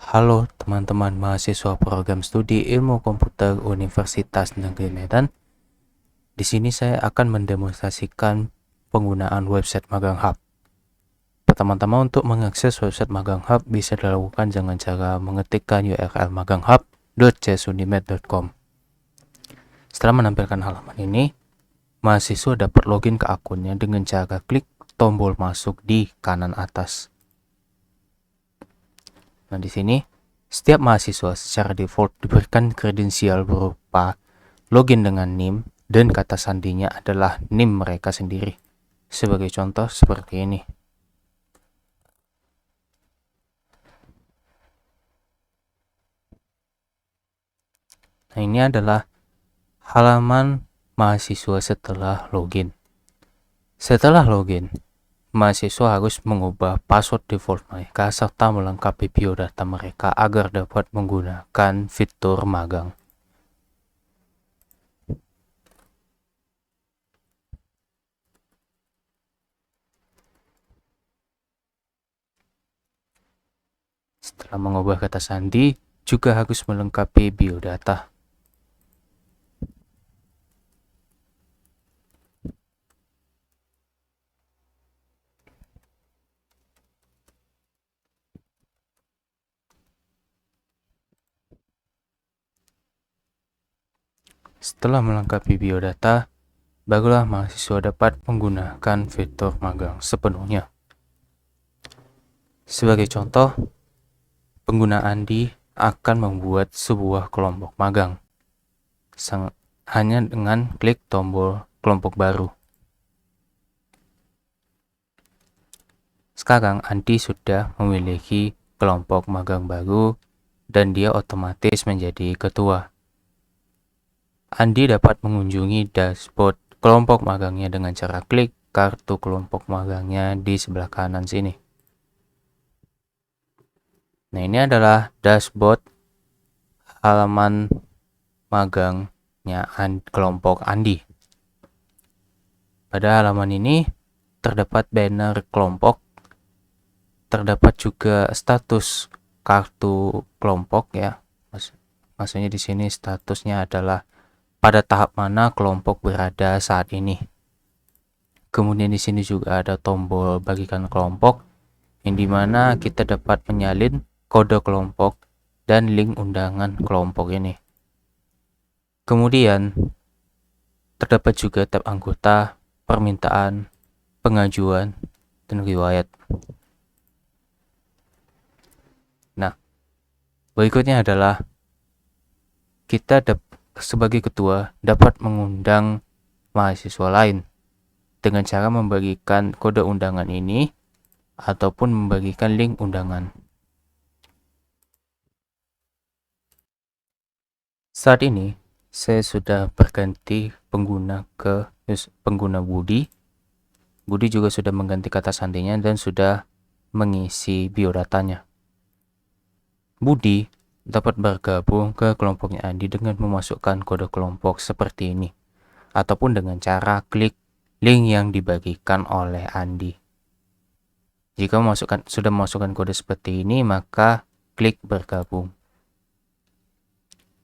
Halo teman-teman mahasiswa program studi Ilmu Komputer Universitas Negeri Medan. Di sini saya akan mendemonstrasikan penggunaan website Magang Hub. Pertama-tama untuk mengakses website Magang Hub bisa dilakukan dengan cara mengetikkan URL maganghub.csunimed.com. Setelah menampilkan halaman ini, mahasiswa dapat login ke akunnya dengan cara klik tombol masuk di kanan atas. Nah, di sini setiap mahasiswa secara default diberikan kredensial berupa login dengan NIM dan kata sandinya adalah NIM mereka sendiri. Sebagai contoh seperti ini. Nah, ini adalah halaman mahasiswa setelah login. Setelah login, mahasiswa harus mengubah password default mereka serta melengkapi biodata mereka agar dapat menggunakan fitur magang. Setelah mengubah kata sandi, juga harus melengkapi biodata. Setelah melengkapi biodata, barulah mahasiswa dapat menggunakan fitur magang sepenuhnya. Sebagai contoh, pengguna Andi akan membuat sebuah kelompok magang hanya dengan klik tombol kelompok baru. Sekarang Andi sudah memiliki kelompok magang baru dan dia otomatis menjadi ketua. Andi dapat mengunjungi dashboard kelompok magangnya dengan cara klik kartu kelompok magangnya di sebelah kanan sini. Nah, ini adalah dashboard halaman magangnya kelompok Andi. Pada halaman ini terdapat banner kelompok, terdapat juga status kartu kelompok ya. Maksudnya di sini statusnya adalah pada tahap mana kelompok berada saat ini. Kemudian di sini juga ada tombol bagikan kelompok yang dimana kita dapat menyalin kode kelompok dan link undangan kelompok ini. Kemudian terdapat juga tab anggota, permintaan, pengajuan, dan riwayat. Nah, berikutnya adalah kita sebagai ketua dapat mengundang mahasiswa lain dengan cara membagikan kode undangan ini ataupun membagikan link undangan. Saat ini saya sudah berganti pengguna ke pengguna Budi. Budi juga sudah mengganti kata sandinya dan sudah mengisi biodatanya. Budi dapat bergabung ke kelompoknya Andi dengan memasukkan kode kelompok seperti ini ataupun dengan cara klik link yang dibagikan oleh Andi. Jika sudah memasukkan kode seperti ini, maka klik bergabung.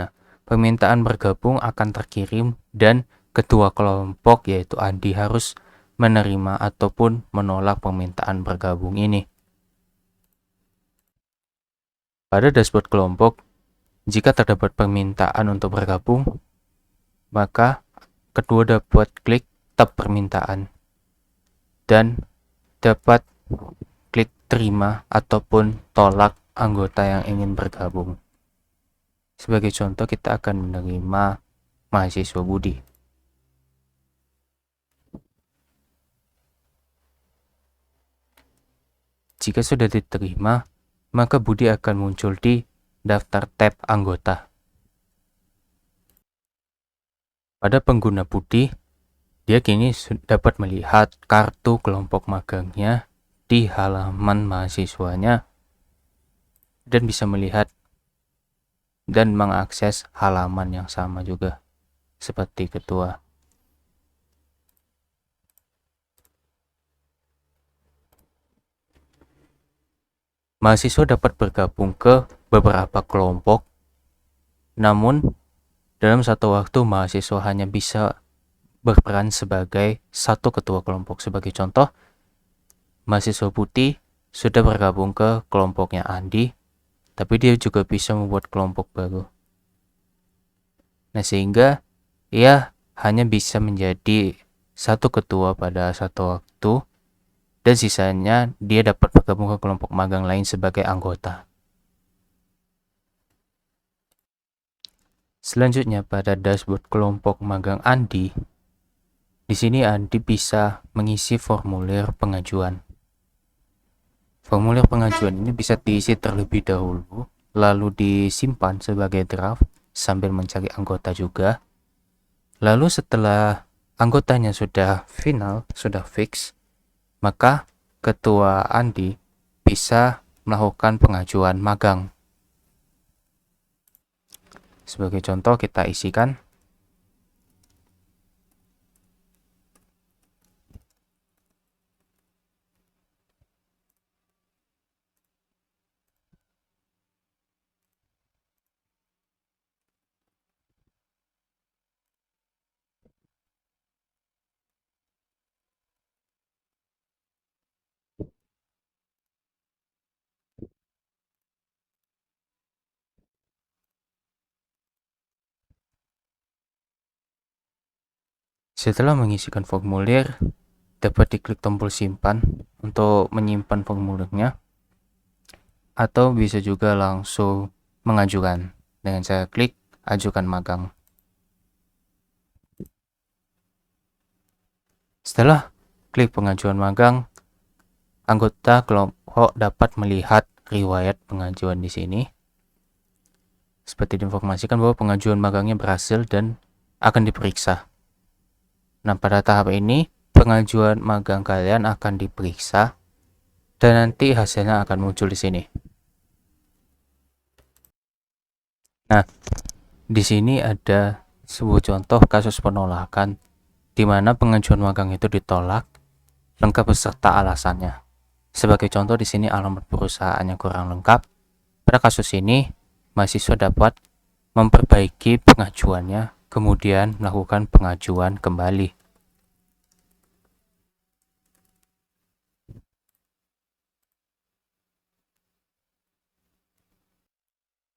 Nah, permintaan bergabung akan terkirim dan ketua kelompok yaitu Andi harus menerima ataupun menolak permintaan bergabung ini. Pada dashboard kelompok, jika terdapat permintaan untuk bergabung, maka ketua dapat klik tab permintaan dan dapat klik terima ataupun tolak anggota yang ingin bergabung. Sebagai contoh, kita akan menerima mahasiswa Budi. Jika sudah diterima, maka Budi akan muncul di daftar tab anggota. Pada pengguna Budi, dia kini dapat melihat kartu kelompok magangnya di halaman mahasiswanya dan bisa melihat dan mengakses halaman yang sama juga seperti ketua. Mahasiswa dapat bergabung ke beberapa kelompok, namun dalam satu waktu mahasiswa hanya bisa berperan sebagai satu ketua kelompok. Sebagai contoh, mahasiswa putih sudah bergabung ke kelompoknya Andi, tapi dia juga bisa membuat kelompok baru. Nah, sehingga ia hanya bisa menjadi satu ketua pada satu waktu, dan sisanya dia dapat bergabung ke kelompok magang lain sebagai anggota. Selanjutnya pada dashboard kelompok magang Andi, di sini Andi bisa mengisi formulir pengajuan. Formulir pengajuan ini bisa diisi terlebih dahulu, lalu disimpan sebagai draft sambil mencari anggota juga. Lalu setelah anggotanya sudah final, sudah fix, maka ketua Andi bisa melakukan pengajuan magang. Sebagai contoh kita isikan setelah mengisikan formulir, dapat diklik tombol simpan untuk menyimpan formulirnya, atau bisa juga langsung mengajukan dengan saya klik ajukan magang. Setelah klik pengajuan magang, anggota kelompok dapat melihat riwayat pengajuan di sini. Seperti diinformasikan bahwa pengajuan magangnya berhasil dan akan diperiksa. Nah, pada tahap ini pengajuan magang kalian akan diperiksa dan nanti hasilnya akan muncul di sini. Nah, di sini ada sebuah contoh kasus penolakan di mana pengajuan magang itu ditolak lengkap beserta alasannya. Sebagai contoh di sini alamat perusahaannya kurang lengkap. Pada kasus ini, mahasiswa dapat memperbaiki pengajuannya, kemudian melakukan pengajuan kembali.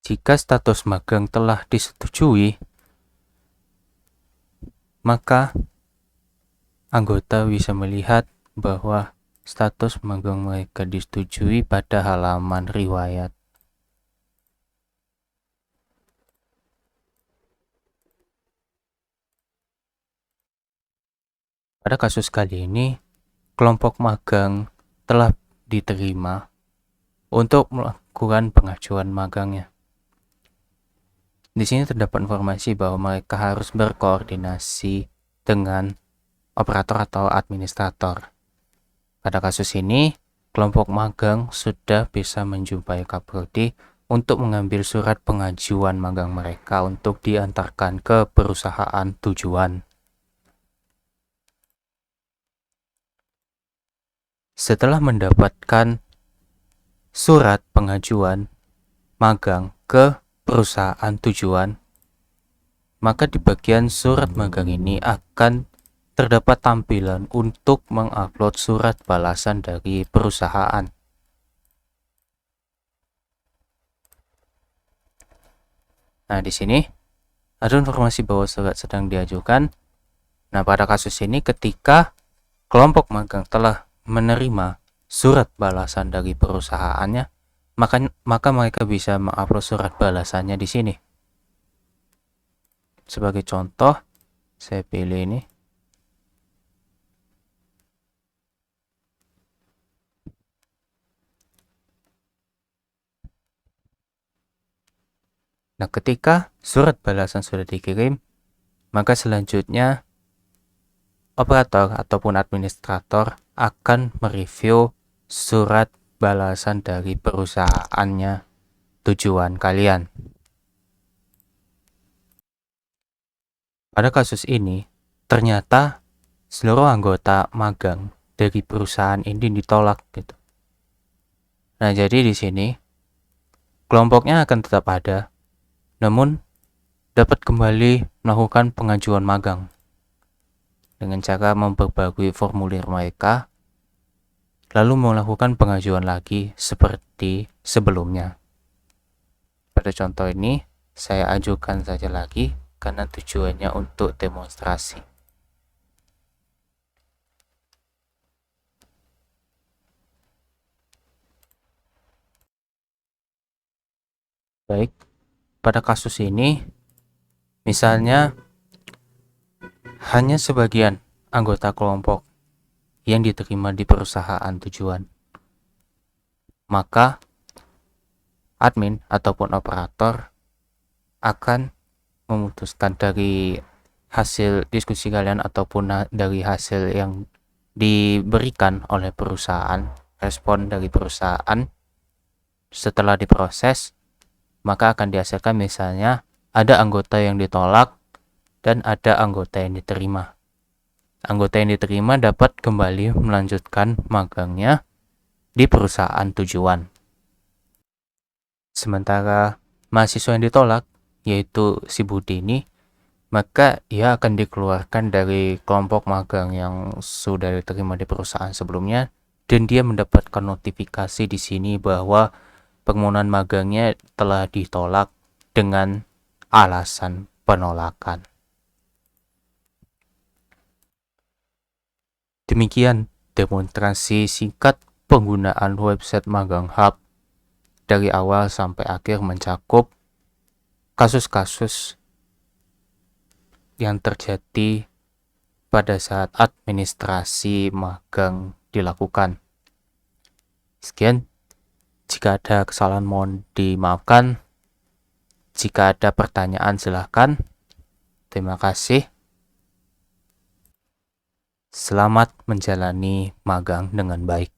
Jika status magang telah disetujui, maka anggota bisa melihat bahwa status magang mereka disetujui pada halaman riwayat. Pada kasus kali ini, kelompok magang telah diterima untuk melakukan pengajuan magangnya. Di sini terdapat informasi bahwa mereka harus berkoordinasi dengan operator atau administrator. Pada kasus ini, kelompok magang sudah bisa menjumpai Kaprodi untuk mengambil surat pengajuan magang mereka untuk diantarkan ke perusahaan tujuan. Setelah mendapatkan surat pengajuan magang ke perusahaan tujuan, maka di bagian surat magang ini akan terdapat tampilan untuk mengupload surat balasan dari perusahaan. Nah, di sini ada informasi bahwa surat sedang diajukan. Nah, pada kasus ini ketika kelompok magang telah menerima surat balasan dari perusahaannya, maka mereka bisa mengupload surat balasannya di sini. Sebagai contoh, saya pilih ini. Nah, ketika surat balasan sudah dikirim, maka selanjutnya operator ataupun administrator akan mereview surat balasan dari perusahaannya tujuan kalian. Pada kasus ini, ternyata seluruh anggota magang dari perusahaan ini ditolak gitu. Nah, jadi di sini kelompoknya akan tetap ada, namun dapat kembali melakukan pengajuan magang dengan cara memperbarui formulir mereka, lalu melakukan pengajuan lagi seperti sebelumnya. Pada contoh ini, saya ajukan saja lagi karena tujuannya untuk demonstrasi. Baik, pada kasus ini, misalnya hanya sebagian anggota kelompok yang diterima di perusahaan tujuan, maka admin ataupun operator akan memutuskan dari hasil diskusi kalian ataupun dari hasil yang diberikan oleh perusahaan, respon dari perusahaan setelah diproses, maka akan dihasilkan misalnya ada anggota yang ditolak dan ada anggota yang diterima. Anggota yang diterima dapat kembali melanjutkan magangnya di perusahaan tujuan. Sementara mahasiswa yang ditolak, yaitu si Budi ini, maka ia akan dikeluarkan dari kelompok magang yang sudah diterima di perusahaan sebelumnya, dan dia mendapatkan notifikasi di sini bahwa permohonan magangnya telah ditolak dengan alasan penolakan. Demikian demonstrasi singkat penggunaan website Magang Hub dari awal sampai akhir, mencakup kasus-kasus yang terjadi pada saat administrasi magang dilakukan. Sekian, jika ada kesalahan mohon dimaafkan. Jika ada pertanyaan silahkan. Terima kasih. Selamat menjalani magang dengan baik.